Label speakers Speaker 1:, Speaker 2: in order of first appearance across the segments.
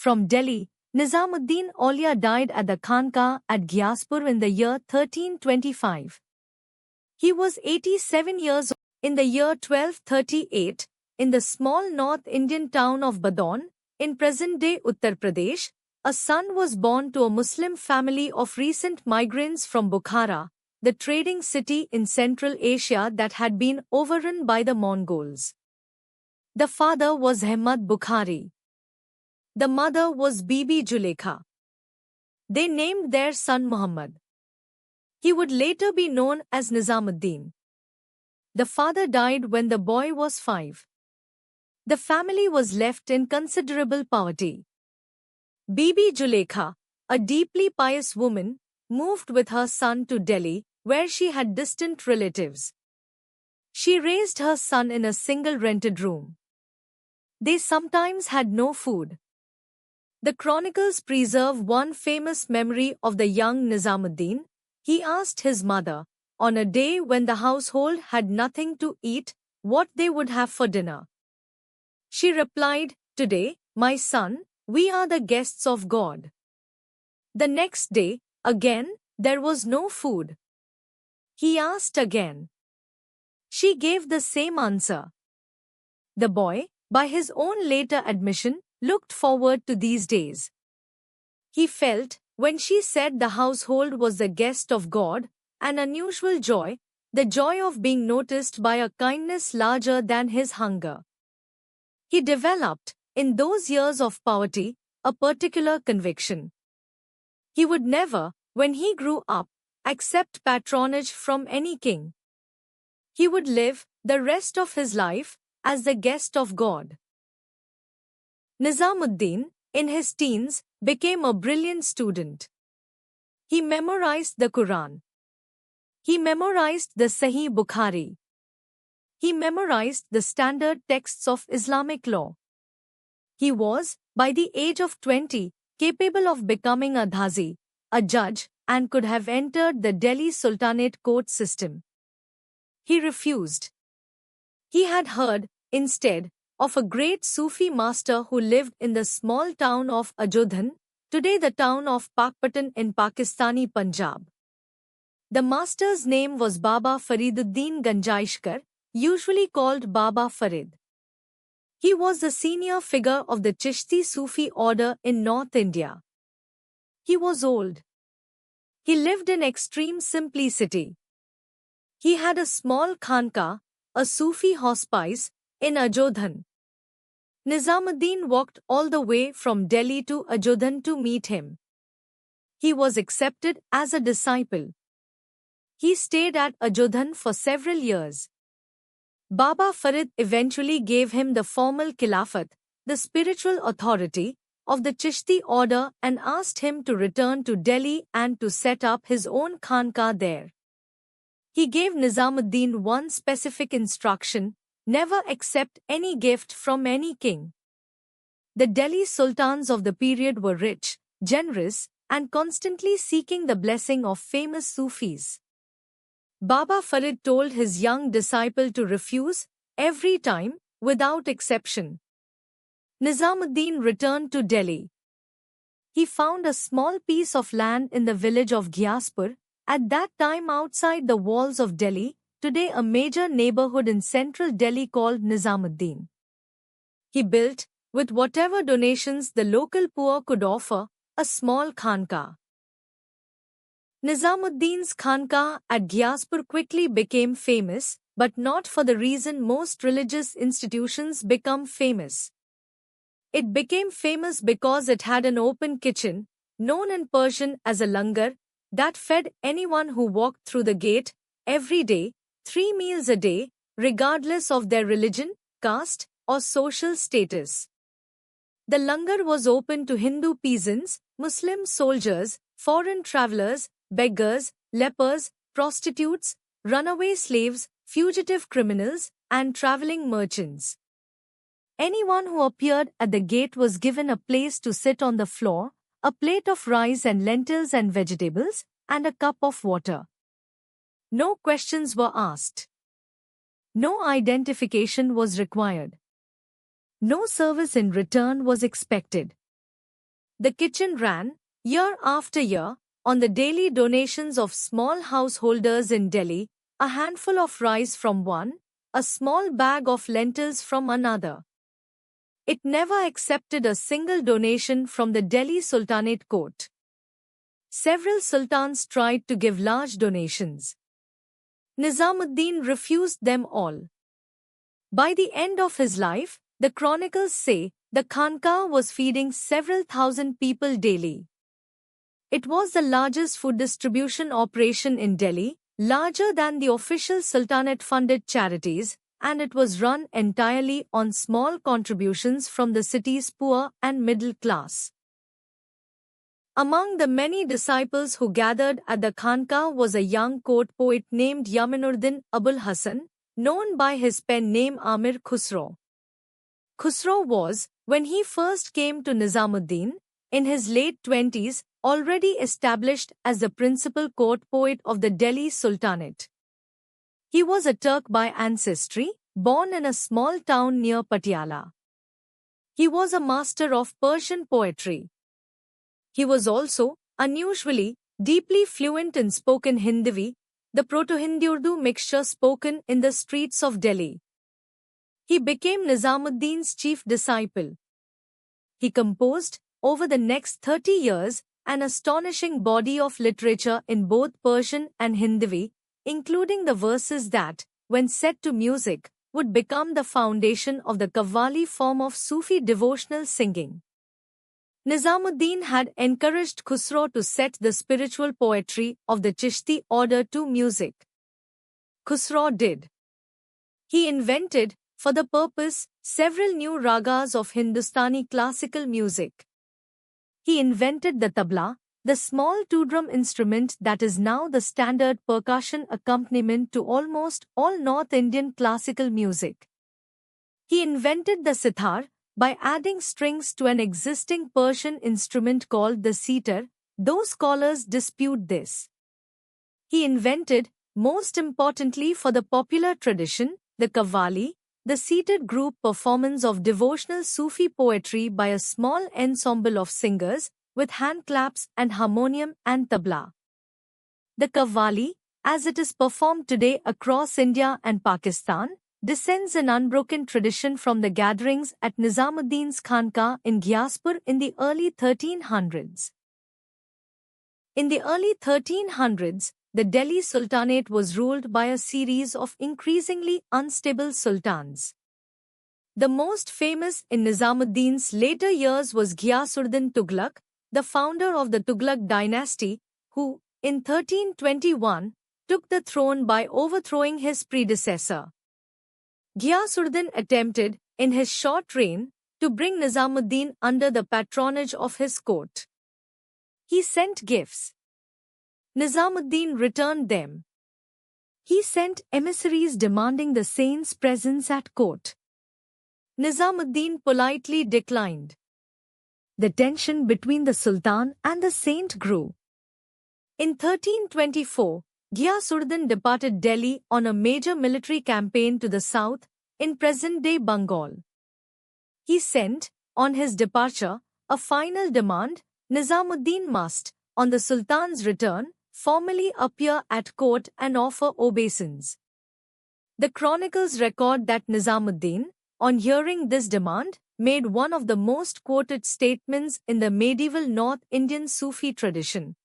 Speaker 1: From Delhi, Nizamuddin Aulia died at the Khanqa at Ghiaspur in the year 1325. He was 87 years old. In the year 1238, in the small North Indian town of Badon, in present-day Uttar Pradesh, a son was born to a Muslim family of recent migrants from Bukhara, the trading city in Central Asia that had been overrun by the Mongols. The father was Ahmad Bukhari. The mother was Bibi Julekha. They named their son Muhammad. He would later be known as Nizamuddin. The father died when the boy was 5. The family was left in considerable poverty. Bibi Julekha, a deeply pious woman, moved with her son to Delhi, where she had distant relatives. She raised her son in a single rented room. They sometimes had no food. The chronicles preserve one famous memory of the young Nizamuddin. He asked his mother, on a day when the household had nothing to eat, what they would have for dinner. She replied, "Today, my son, we are the guests of God." The next day, again, there was no food. He asked again. She gave the same answer. The boy, by his own later admission, looked forward to these days. He felt, when she said the household was the guest of God, an unusual joy, the joy of being noticed by a kindness larger than his hunger. He developed, in those years of poverty, a particular conviction. He would never, when he grew up, accept patronage from any king. He would live, the rest of his life, as the guest of God. Nizamuddin, in his teens, became a brilliant student. He memorized the Quran. He memorized the Sahih Bukhari. He memorized the standard texts of Islamic law. He was, by the age of 20, capable of becoming a dhazi, a judge, and could have entered the Delhi Sultanate court system. He refused. He had heard, instead, of a great Sufi master who lived in the small town of Ajodhan, today the town of Pakpatan in Pakistani Punjab. The master's name was Baba Fariduddin Ganjaishkar, usually called Baba Farid. He was the senior figure of the Chishti Sufi order in North India. He was old. He lived in extreme simplicity. He had a small khanqa, a Sufi hospice, in Ajodhan. Nizamuddin walked all the way from Delhi to Ajodhan to meet him. He was accepted as a disciple. He stayed at Ajodhan for several years. Baba Farid eventually gave him the formal khilafat, the spiritual authority, of the Chishti order and asked him to return to Delhi and to set up his own khanqa there. He gave Nizamuddin one specific instruction: never accept any gift from any king. The Delhi sultans of the period were rich, generous, and constantly seeking the blessing of famous Sufis. Baba Farid told his young disciple to refuse, every time, without exception. Nizamuddin returned to Delhi. He found a small piece of land in the village of Ghiaspur, at that time outside the walls of Delhi, today a major neighborhood in central Delhi called Nizamuddin. He built, with whatever donations the local poor could offer, a small khanqa. Nizamuddin's khanqa at Ghiaspur quickly became famous, but not for the reason most religious institutions become famous. It became famous because it had an open kitchen, known in Persian as a langar, that fed anyone who walked through the gate, every day, 3 meals a day, regardless of their religion, caste, or social status. The langar was open to Hindu peasants, Muslim soldiers, foreign travelers, beggars, lepers, prostitutes, runaway slaves, fugitive criminals, and traveling merchants. Anyone who appeared at the gate was given a place to sit on the floor, a plate of rice and lentils and vegetables, and a cup of water. No questions were asked. No identification was required. No service in return was expected. The kitchen ran, year after year, on the daily donations of small householders in Delhi, a handful of rice from one, a small bag of lentils from another. It never accepted a single donation from the Delhi Sultanate court. Several sultans tried to give large donations. Nizamuddin refused them all. By the end of his life, the chronicles say, the Khanqah was feeding several thousand people daily. It was the largest food distribution operation in Delhi, larger than the official Sultanate-funded charities, and it was run entirely on small contributions from the city's poor and middle class. Among the many disciples who gathered at the Khanqah was a young court poet named Yaminuddin Abul Hasan, known by his pen name Amir Khusro. Khusro was, when he first came to Nizamuddin, in his late 20s, already established as the principal court poet of the Delhi Sultanate. He was a Turk by ancestry, born in a small town near Patiala. He was a master of Persian poetry. He was also, unusually, deeply fluent in spoken Hindavi, the Proto-Hindi-Urdu mixture spoken in the streets of Delhi. He became Nizamuddin's chief disciple. He composed, over the next 30 years, an astonishing body of literature in both Persian and Hindavi, including the verses that, when set to music, would become the foundation of the Qawwali form of Sufi devotional singing. Nizamuddin had encouraged Khusro to set the spiritual poetry of the Chishti order to music. Khusro did. He invented, for the purpose, several new ragas of Hindustani classical music. He invented the tabla, the small two-drum instrument that is now the standard percussion accompaniment to almost all North Indian classical music. He invented the sitar, by adding strings to an existing Persian instrument called the sitar, though scholars dispute this. He invented, most importantly for the popular tradition, the Qawwali, the seated group performance of devotional Sufi poetry by a small ensemble of singers, with handclaps and harmonium and tabla. The Qawwali, as it is performed today across India and Pakistan, descends in unbroken tradition from the gatherings at Nizamuddin's Khanqah in Ghiaspur in the early 1300s. In the early 1300s, the Delhi Sultanate was ruled by a series of increasingly unstable sultans. The most famous in Nizamuddin's later years was Ghiyasuddin Tughlaq, the founder of the Tughlaq dynasty, who, in 1321, took the throne by overthrowing his predecessor. Ghiyasuddin attempted, in his short reign, to bring Nizamuddin under the patronage of his court. He sent gifts. Nizamuddin returned them. He sent emissaries demanding the saint's presence at court. Nizamuddin politely declined. The tension between the Sultan and the saint grew. In 1324, Ghiyasuddin departed Delhi on a major military campaign to the south, in present-day Bengal. He sent, on his departure, a final demand: Nizamuddin must, on the Sultan's return, formally appear at court and offer obeisance. The chronicles record that Nizamuddin, on hearing this demand, made one of the most quoted statements in the medieval North Indian Sufi tradition.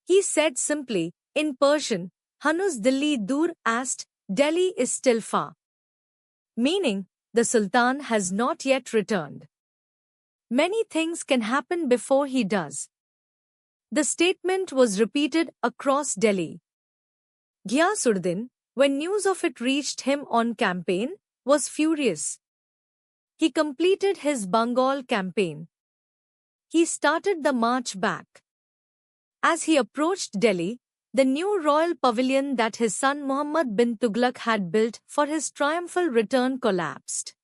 Speaker 1: He said simply, in Persian, Hanuz Dilli dur ast, Delhi is still far. Meaning, the Sultan has not yet returned. Many things can happen before he does. The statement was repeated across Delhi. Ghiyasuddin, when news of it reached him on campaign, was furious. He completed his Bengal campaign. He started the march back. As he approached Delhi, the new royal pavilion that his son Muhammad bin Tughlaq had built for his triumphal return collapsed.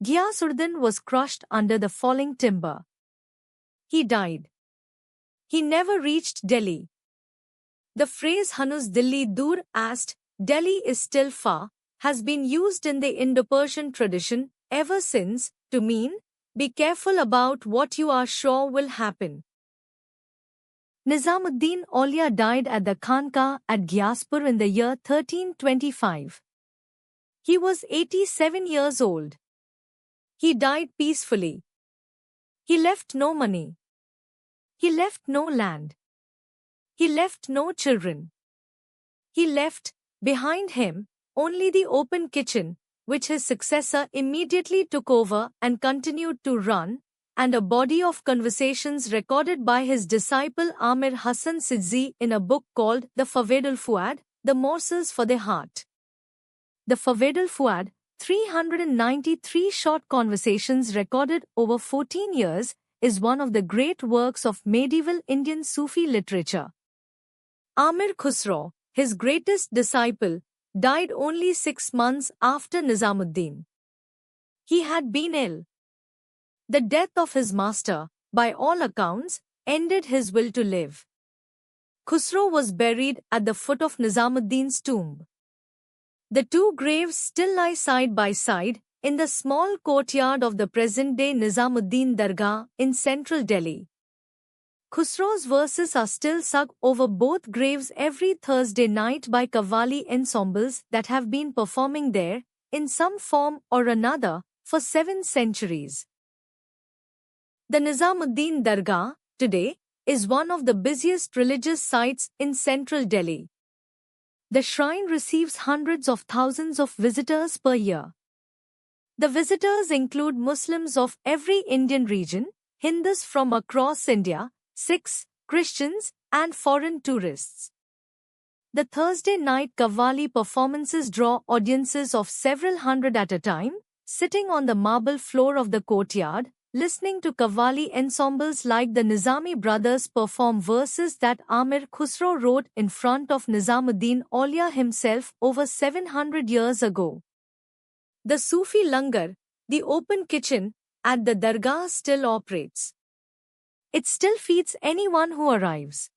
Speaker 1: Ghiyasuddin was crushed under the falling timber. He died. He never reached Delhi. The phrase Hanuz Dilli dur ast, Delhi is still far, has been used in the Indo-Persian tradition ever since to mean Be careful about what you are sure will happen. Nizamuddin Aulia died at the Khanqa at Ghiaspur in the year 1325. He was 87 years old. He died peacefully. He left no money. He left no land. He left no children. He left, behind him, only the open kitchen, which his successor immediately took over and continued to run, and a body of conversations recorded by his disciple Amir Hassan Sidzi in a book called The Fawaidul Fuad, The Morsels for the Heart. The Fawaidul Fuad, 393 short conversations recorded over 14 years, is one of the great works of medieval Indian Sufi literature. Amir Khusro, his greatest disciple, died only 6 months after Nizamuddin. He had been ill. The death of his master, by all accounts, ended his will to live. Khusro was buried at the foot of Nizamuddin's tomb. The two graves still lie side by side in the small courtyard of the present-day Nizamuddin Dargah in central Delhi. Khusro's verses are still sung over both graves every Thursday night by Qawwali ensembles that have been performing there, in some form or another, for 7 centuries. The Nizamuddin Dargah, today, is one of the busiest religious sites in central Delhi. The shrine receives hundreds of thousands of visitors per year. The visitors include Muslims of every Indian region, Hindus from across India, Sikhs, Christians, and foreign tourists. The Thursday night Qawwali performances draw audiences of several hundred at a time, sitting on the marble floor of the courtyard, listening to Qawwali ensembles like the Nizami brothers perform verses that Amir Khusro wrote in front of Nizamuddin Aulia himself over 700 years ago. The Sufi Langar, the open kitchen, at the Dargah still operates. It still feeds anyone who arrives.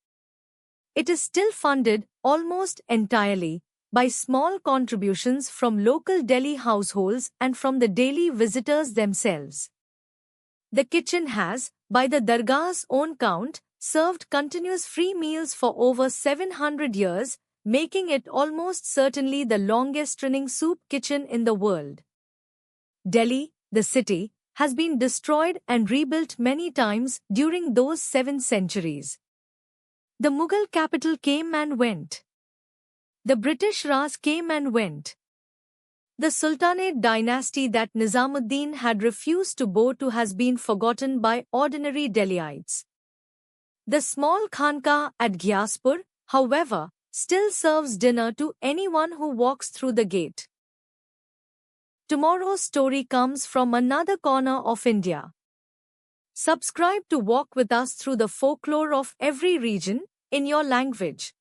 Speaker 1: It is still funded, almost entirely, by small contributions from local Delhi households and from the daily visitors themselves. The kitchen has, by the Dargah's own count, served continuous free meals for over 700 years, making it almost certainly the longest-running soup kitchen in the world. Delhi, the city, has been destroyed and rebuilt many times during those 7 centuries. The Mughal capital came and went. The British Raj came and went. The Sultanate dynasty that Nizamuddin had refused to bow to has been forgotten by ordinary Delhiites. The small Khanqa at Ghiaspur, however, still serves dinner to anyone who walks through the gate. Tomorrow's story comes from another corner of India. Subscribe to walk with us through the folklore of every region, in your language.